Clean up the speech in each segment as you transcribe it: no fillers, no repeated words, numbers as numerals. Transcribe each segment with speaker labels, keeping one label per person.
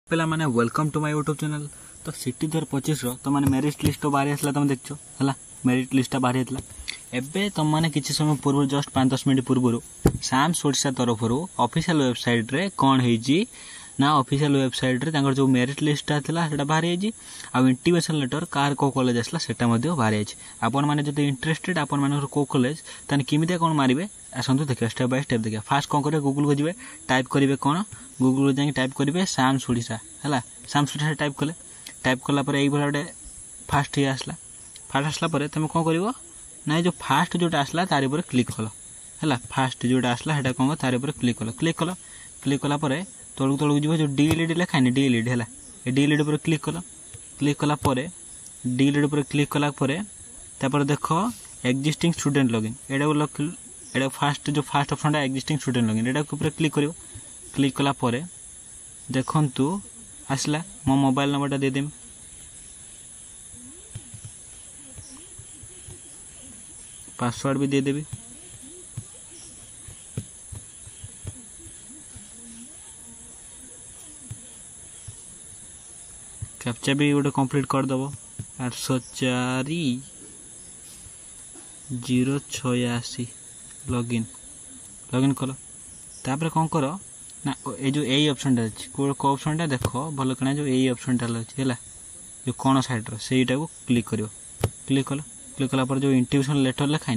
Speaker 1: पे मैंने welcome to my YouTube channel. तो सिटी 2025 तो मैंने मेरिट लिस्ट तो बाहरी आसला तुम देखो है मेरिट लिस्ट बाहरी आसला एबे तुम मैंने किसी समय पूर्व जस्ट 5-10 मिनट पूर्व साम्स ओडिशा तरफ ऑफिशियल वेबसाइट रे कौन है ना ऑफिशियल वेबसाइट रे जो मेरिट लिस्ट था बाहरी जाइए आउ इंटिमेशन लेटर कार को कॉलेज आसला सेटा बाहरी जाइए। आपण मैंने जो इंटरेस्टेड आपण मानकर को कॉलेज ताने किमिते कौन मारिबे आसतु देखिए स्टेप बाय स्टेप देखिए। फास्ट कौन करेंगे गूगल को जी टाइप करेंगे कौन गूगल जाए टाइप करेंगे साम्स ओडिशा है साम्स ओडिशा टाइप कला ये गोटे फास्ट ये आसला फास्ट आसला तुम कौन कर ना जो फास्ट जोटा आसला तारी पर क्लिक कल है फास्ट जोटा आसला है कौन तारी पर क्लिक कला तलू तलू जी जो डीएलईडी लिखानी डीएलईडी है ये डीएलईडी पर क्लिक कला डीएलईडी पर क्लिक कला देख एक्जिस्टिंग स्टूडेंट लॉगिन एटा फास्ट जो fast option existing student login एटा ऊपर क्लिक कला देखंतु आसला मो mobile number they them password भी दे देबी कैप्चा भी गोटे कंप्लीट कर दबो 804-086 लॉगिन कल तापर कौन कर ना ये जो यही ऑप्शन अच्छी को ऑप्शन देखो भल कि जो यही ऑप्शन अच्छी है जो कौन साइड रो को क्लिक क्लिक कला पर जो इंटिमेशन लेटर लिखाई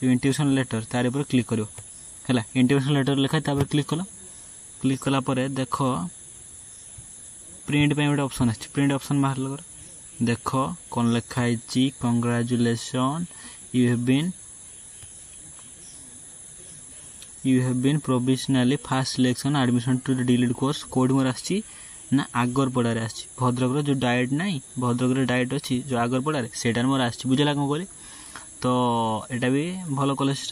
Speaker 1: इंटिमेशन लेटर तार ऊपर क्लिक करो है इंटिमेशन लेटर लिखाई क्लिक कला देख प्रिंट पे गोटे ऑप्शन अच्छी प्रिंट ऑप्शन बाहर देख कौन लिखाई congratulation you have been provisionally fast selection admission to the DElEd course code मोर आसी ना आगरपड़ार आसी भद्रक जो डायट ना भद्रक डायट अच्छी जो आगरपड़ार सेटार मोर आसी बुझला कौन करी तो यहाँ भी भल college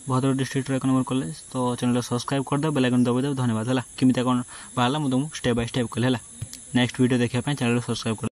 Speaker 1: Bhadrak district 1 number college. तो चैनल सब्सक्राइब कर दो बेल आइकन दबाई दो धन्यवाद है किमिता कौन बाहर मुझे स्टेप बाय स्टेप कल है नेक्स्ट वीडियो देखा चैनल सब्सक्राइब कर।